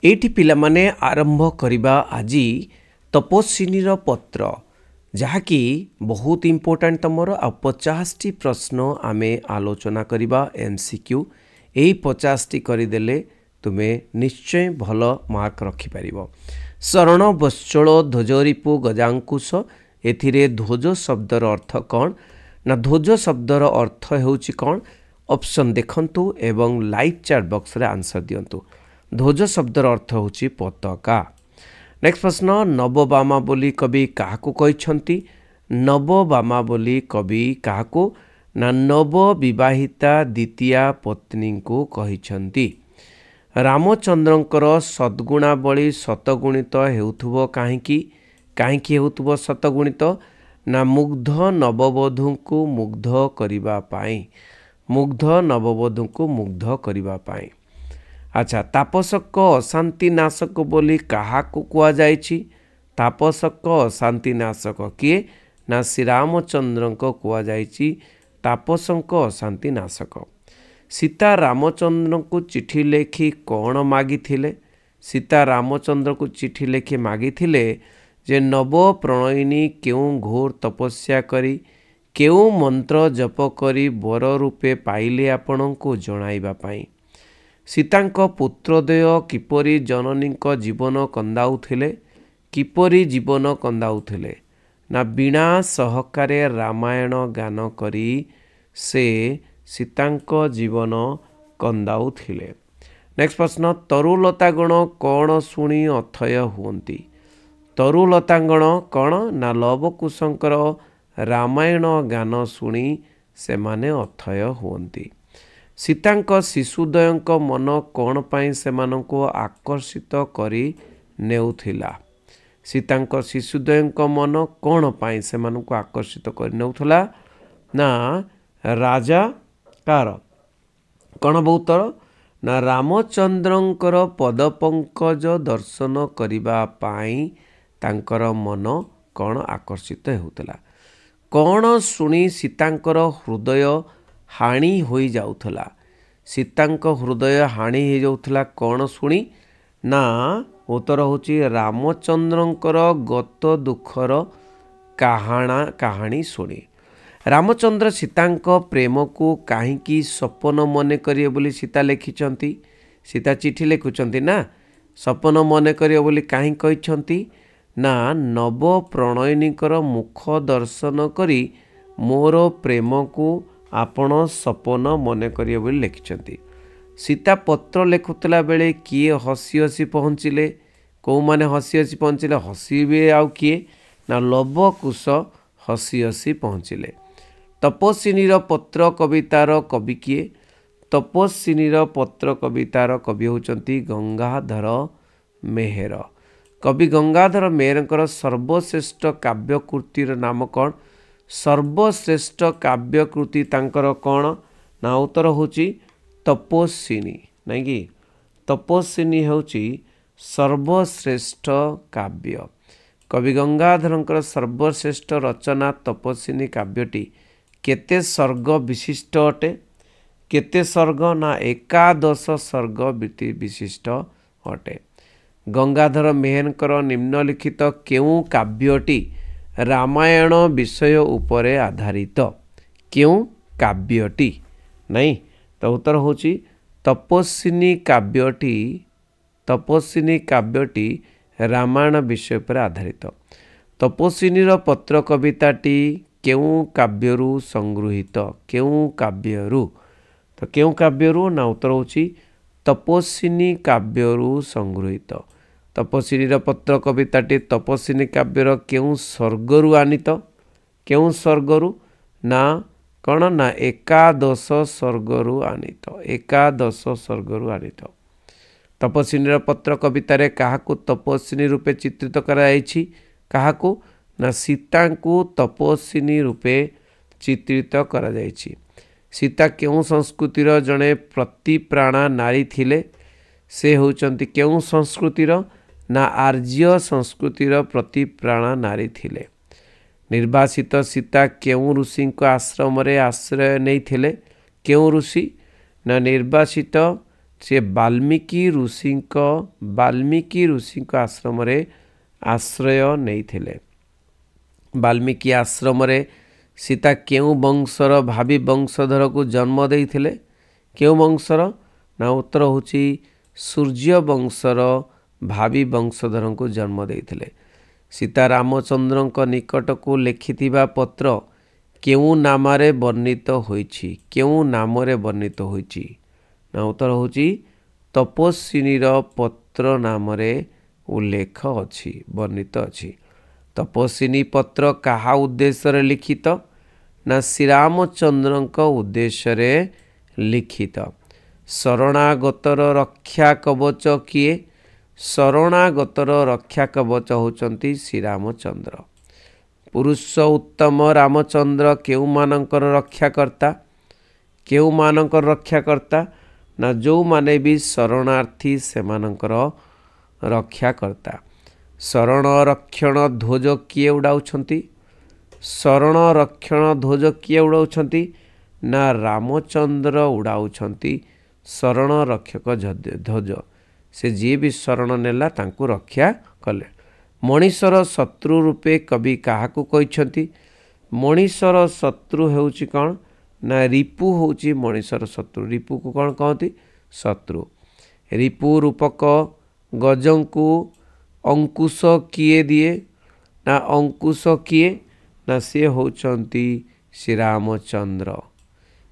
एठी पिलामाने आरंभ करिबा आजी तपस्विनीर पत्र जहाँकि बहुत इम्पोर्टाट तमर आ 50 टी प्रश्न आमे आलोचना करिबा एमसीक्यू एई 50 टी करिदेले तुमे निश्चय भल मार्क रखि परिबो। शरण बश्चल ध्वजरिपु गजांकुश एथिरे ध्वज शब्दर अर्थ कौन ना ध्वज शब्दर अर्थ हेउची कौन ऑप्शन देखंतु एवं लाइव चैट बॉक्स रे आंसर दियंतु। ध्वज शब्दर अर्थ होची पताका। नेक्स्ट प्रश्न नवबामा बोली कवि काहाकू कहिछंती नवबामा बोली कवि काहाकू ना नव विवाहिता द्वितीया पत्नी को कहिछंती। रामचंद्रंकर सद्गुणावली शतगुणित हेउथुबो काहेकि काहेकि हेउथुबो शतगुणित ना मुग्ध नववधू को मुग्ध करिबा पाई मुग्ध नववधू को मुग्ध करिबा पाई। अच्छा तापसक अशांति नाशक बोली काहाकू कुआ जायछि तापसक अशांति नाशक किए ना श्री रामचंद्र को कुआ जायछि तापसक अशांति नाशक। सीता रामचंद्र को चिठी लेखि कौन मागिथिले सीता रामचंद्र को चिठी लेखि मागिथिले जे नव प्रणयिनी केउ घोर तपस्या करी केउ मंत्र जप करी वर रूपे पाइले आपणको जणाइबा पाई। सीतांक पुत्रद्वय किपरि जननीक जीवन कंदाउथिले किपरि जीवन कंदाउथिले ना बिना सहकारे रामायण गान करी से सीतांक जीवन कंदाउथिले। नेक्स्ट प्रश्न तरुलतागण कौन शुणी अथय हुंती तरुलतागण कौन ना लवकुशंकर रामायण गान शुणी से माने अथय हुंती। सीतांक शिशुदयଙ୍କ मन कौन पाई सेमानंको आकर्षित करी नेउथिला सीतांक शिशुदयଙ୍କ मन कौन पाई सेमानंको आकर्षित करी नेउथला ना राजा कार कौन बहुतर ना रामचंद्रंकर पदपंकज दर्शन करिबा पाई तांकर मन कौन आकर्षित हेउथला। कौन शुणी सीतांकर हृदय हाणी होई जाउथला सीतांक हृदय हाणी हो जाउथला कौन शुणी ना उत्तर होची रामचंद्रंकर गत दुखर कहानी शुणी। रामचंद्र सीतांक प्रेम को काहींकी सपन मने करिए बोली सीता लिखिछंती सीता चिठी लिखुछंती ना सपन मने करिए बोली काहीं कहिछंती ना नव प्रणयिनीकर मुख दर्शन करी मोर प्रेम को आपण सपन मन करिए बोली लिखिछंती। सीता पत्र लिखुतला बेले किए हसी हसी पहुँचिले कौ माने हसी हसी पहुँचिले हसीबे आउ किए ना लवकुश हसी हसी पहुँचिले। तपस्विनीर पत्र कवितार कवि किए तपस्विनीर पत्र कवितार कवि होचंती गंगाधर मेहेर। कवि गंगाधर मेहेरंकर सर्वश्रेष्ठ काव्यकृतिर नाम कौन सर्वश्रेष्ठ काव्यकृति तांकर कौन ना उत्तर होची तपस्विनी नहीं कि तपस्विनी होची सर्वश्रेष्ठ काव्य। कवि गंगाधरंकर सर्वश्रेष्ठ रचना तपस्विनी काव्यटी केते सर्ग विशिष्ट अटे केते सर्ग ना 11 सर्ग विशिष्ट अटे। गंगाधर मेहेरंकर निम्नलिखित केउ काव्यटी रामायण विषय उपरे आधारित क्यों काव्यटी नहीं तो उत्तर होची तपस्विनी काव्यटी रामायण विषय पर आधारित। तपस्विनीर पत्र कविताटी केउ काव्यरु संगृहीत केउ काव्यरु तो केउ काव्यरु ना उत्तर होची तपस्विनी काव्यरु संगृहीत। तपस्विनीर पत्र कविताटी तपस्विनी काव्यर केउ स्वर्गरु आनीत केउ स्वर्गरु ना कौन ना 11 स्वर्गरु आनीत 11 स्वर्गरु आनीत। तपस्विनीर पत्र कवितारे काहाकू तपस्विनी रूपे चित्रित कराइछि काहाकू ना सीता को तपस्विनी रूपे चित्रित करा जाइछि। सीता केउ संस्कृतिर जड़े प्रतिप्राणा नारी थिले से होचंती केउ संस्कृतिर ना आर्य संस्कृतिर प्रतिप्राणा नारी थिले। निर्वासित सीता केउ ऋषि आश्रम रे आश्रय नहीं थिले केउ ऋषि ना निर्वासित से वाल्मीकि ऋषि आश्रम रे आश्रय नहीं थिले। वाल्मीकि आश्रम रे सीता केउ वंशर भावी वंशधर को जन्म देइथिले? केउ वंशर ना उत्तर होची सूर्य वंशर भावी वंशधर को जन्म देइथिले। सीता रामचंद्र को निकट को लिखिथिबा पत्र केउ नामरे वर्णित होईछि? केउ नामरे वर्णित होईछि? ना उत्तर होची तपस्विनीर पत्र नामरे उल्लेख अछि, वर्णित अछि। तपस्विनी पत्र कहा उद्देश्य लिखित? ना श्री रामचंद्र उद्देश्य लिखित। शरणागतर रक्षा कवच किए? शरणागतर रक्षा कवच होचंती श्री रामचंद्र। पुरुष उत्तम रामचंद्र केउ मानकर रक्षाकर्ता? केउ मानकर रक्षाकर्ता? ना जो माने भी शरणार्थी से मानकर रक्षाकर्ता। शरण रक्षण ध्वज किए उड़ाउछंती? शरण रक्षण ध्वज किए उड़ाउछंती? ना रामचंद्र उड़ाउछंती शरण रक्षक ध्वज। से जी भी शरण नेला तांकु रक्षा कले। मनीषर शत्रु रूपे कवि काहाकू कहिछंती? मनीषर शत्रु हेउची कौन? ना रिपु होची मनीषर शत्रु। रिपु को कौन कहती? शत्रु। रिपु रूपक गजंकु अंकुश किए दिए? ना अंकुश किए? ना से होचंती श्री रामचंद्र।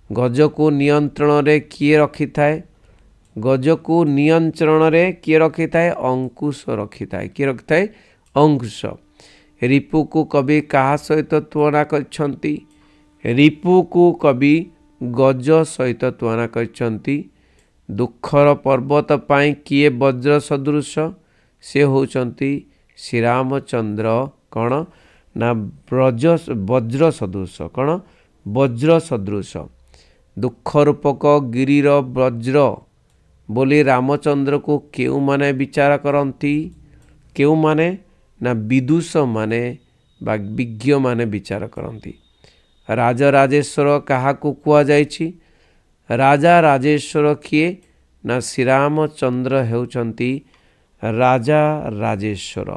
गज को नियंत्रण रे किए रखी थाए? गज को नियंत्रण रे किए रखी थाए? अंकुश रखी थाए। किए रखी थाए? अंकुश। रिपु को कवि कहा सहित तुलना करछंती? रिपु को कवि गज सहित तुलना करछंती। दुखर पर्वत पाई किए वज्र सदृश? से होचंती श्री रामचंद्र कौन? ना वज्र सदृश। कौन? वज्र सदृश। दुख रूपक गिरिर वज्र बोली रामचंद्र को केउ माने विचार करती? केउ माने? ना विदुष माने बा विज्ञ माने विचार करती। राजराजेश्वर कहा को कुआ जाइछि? राजा राजेश्वर किए? ना श्री रामचंद्र हेउचंती राजा राजेश्वर।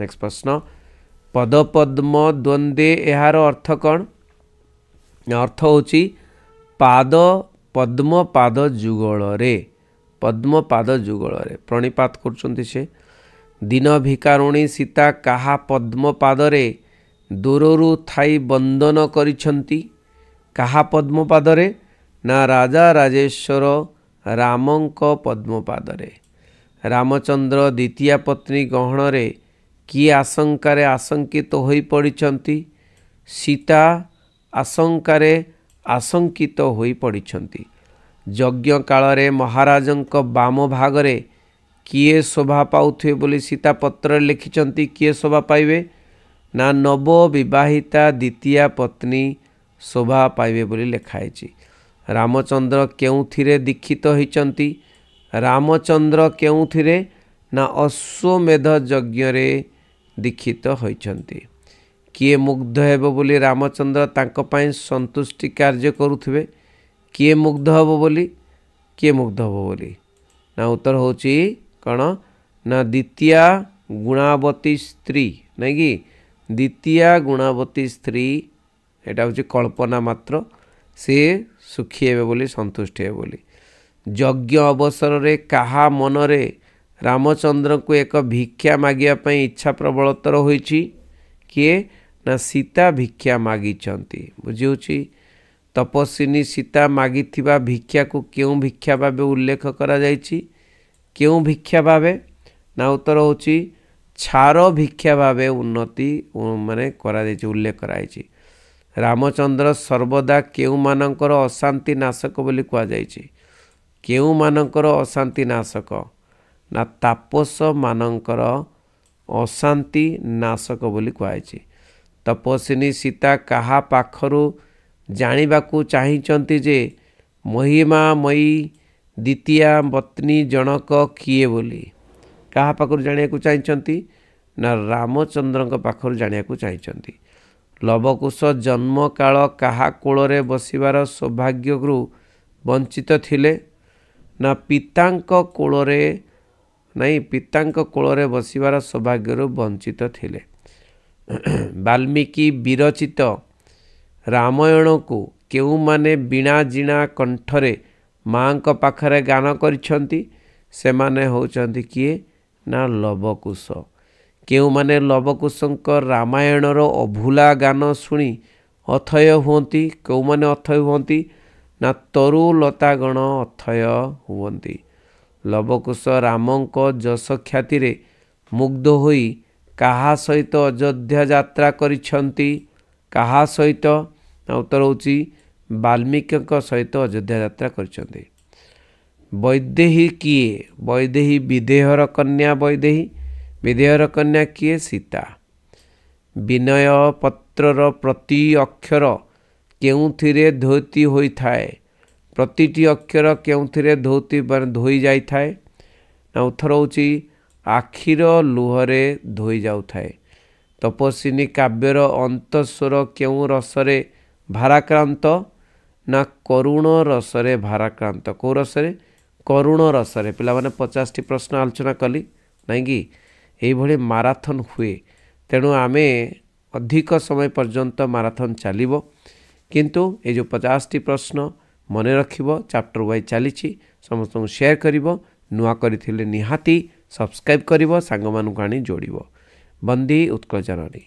नेक्स्ट प्रश्न, पद पद्म द्वंद्वे एहार अर्थ कौन? अर्थ होची पाद पद्म पाद जुगल रे। पद्म पाद जुगल रे प्रणिपात करछंती से। दिन भिकारुणी सीता कहा पद्म पादरे दूररू थाई बंदन करिछंती? कहा पद्म पादरे? ना राजा राजेश्वर रामंक पद्म पादरे। रामचंद्र द्वितीय पत्नी गहन रे कि आशंकारे आशंकित होई पड़िछंती? सीता आशंकारे आशंकित होई पड़िछंती। यज्ञ काल महाराजंक बाम भागरे किए शोभा पाउथे बोली सीता पत्र लिखिछंती? किए शोभा पाइबे? ना नव विवाहिता द्वितीय पत्नी शोभा पाइबे बोली लिखाइछि। रामचंद्र केउथिरे दीक्षित होइछंती? रामचंद्र केउथिरे? ना अश्वमेध यज्ञ रे दीक्षित होइछंती। किए मुग्ध हेबो बोली रामचंद्र तांको पाई संतुष्टि कार्य करुथिबे? किए मुग्ध हेबो बोली? किए मुग्ध हेबो बोली? ना उत्तर होची कौन? ना द्वितीय गुणावती स्त्री। नहीं कि द्वितीय गुणावती स्त्री एटा होची कल्पना मात्र। से सुखी हेबे बोली, संतुष्ट हेबे बोली। यज्ञ अवसर रे कहा मनरे रामचंद्र को एक भिक्षा मागिया पई इच्छा प्रबलतर होईची? किए? ना सीता भिक्षा मागिचंती। बुझिउची? तपस्विनी सीता मागिथिबा भिक्षा को केउ भिक्षा भावे उल्लेख करा जायछि? केउ भिक्षा भावे? ना उत्तर होची छार भिक्षा भावे उन्नति माने करा जायछि, उल्लेख कराइछि। रामचंद्र सर्वदा केउ मानकर अशांति नाशक बोली कहा जायछि? केउ मानकर अशांति नाशक? ना तापस मानकर अशांति नाशक बोली कहाइछि। तपस्विनी सीता कहा पाखरु जानिबाकू चाहिचंती जे महिमामयी द्वितीय पत्नी जनक किए बोली? कहा पाखरु जानियाकू चाहिचंती? ना रामचंद्र पाखरु जानियाकू चाहिचंती। लवकुश जन्म काल कहा कोଳରେ बसिबार सौभाग्यରୁ वंचित थिले? ना पितांक कोଳରେ नहीं पितांक कोଳରେ बसिबार सौभाग्यରୁ वंचित थिले। वाल्मीकि विरचित रामायण को केउ माने बिना जिणा कंठरे माँ को पाखरे गान करिछंती से माने होचंती किए ना लवकुश। केउ माने लवकुशंक रामायण रो अभूला गान सुनी अथय हुंती। केउ माने अथय हुंती ना तरु लतागण अथय हुंती। लवकुश रामंक जस ख्याति रे मुग्ध होई काहा सहित अयोध्या यात्रा करिछंती। काहा सहित उत्तर होची वाल्मीकि सहित अयोध्या यात्रा करिछंती। वैदेही किए वैदेही विदेहर कन्या वैदेही विदेहर कन्या किए सीता। विनय पत्रर प्रति अक्षर केउथिरे धोती होई थाए। प्रतिटी अक्षर केउथिरे धोती धोई जाई थाए ना उत्तर होची आखिर लुहरे धोई जाउ थाए। तपस्विनी काव्यर अंतस्वर केउ रसरे भाराक्रांत ना करुण रसरे भाराक्रांत। कौ रसरे करुण रसरे। पिला माने 50टी प्रश्न आलोचना कली नहीं कि यही माराथन हुए तेणु आमे अधिक समय पर्यंत माराथन चलिबो किंतु ये जो 50टी प्रश्न मन रखिबो चैप्टर वाइज चलीछि समस्त शेयर करिवो नुआ करिथिले निहाती सब्सक्राइब करिवो सांग मानकु आनी जोड़िवो। बंदी उत्कल जननी।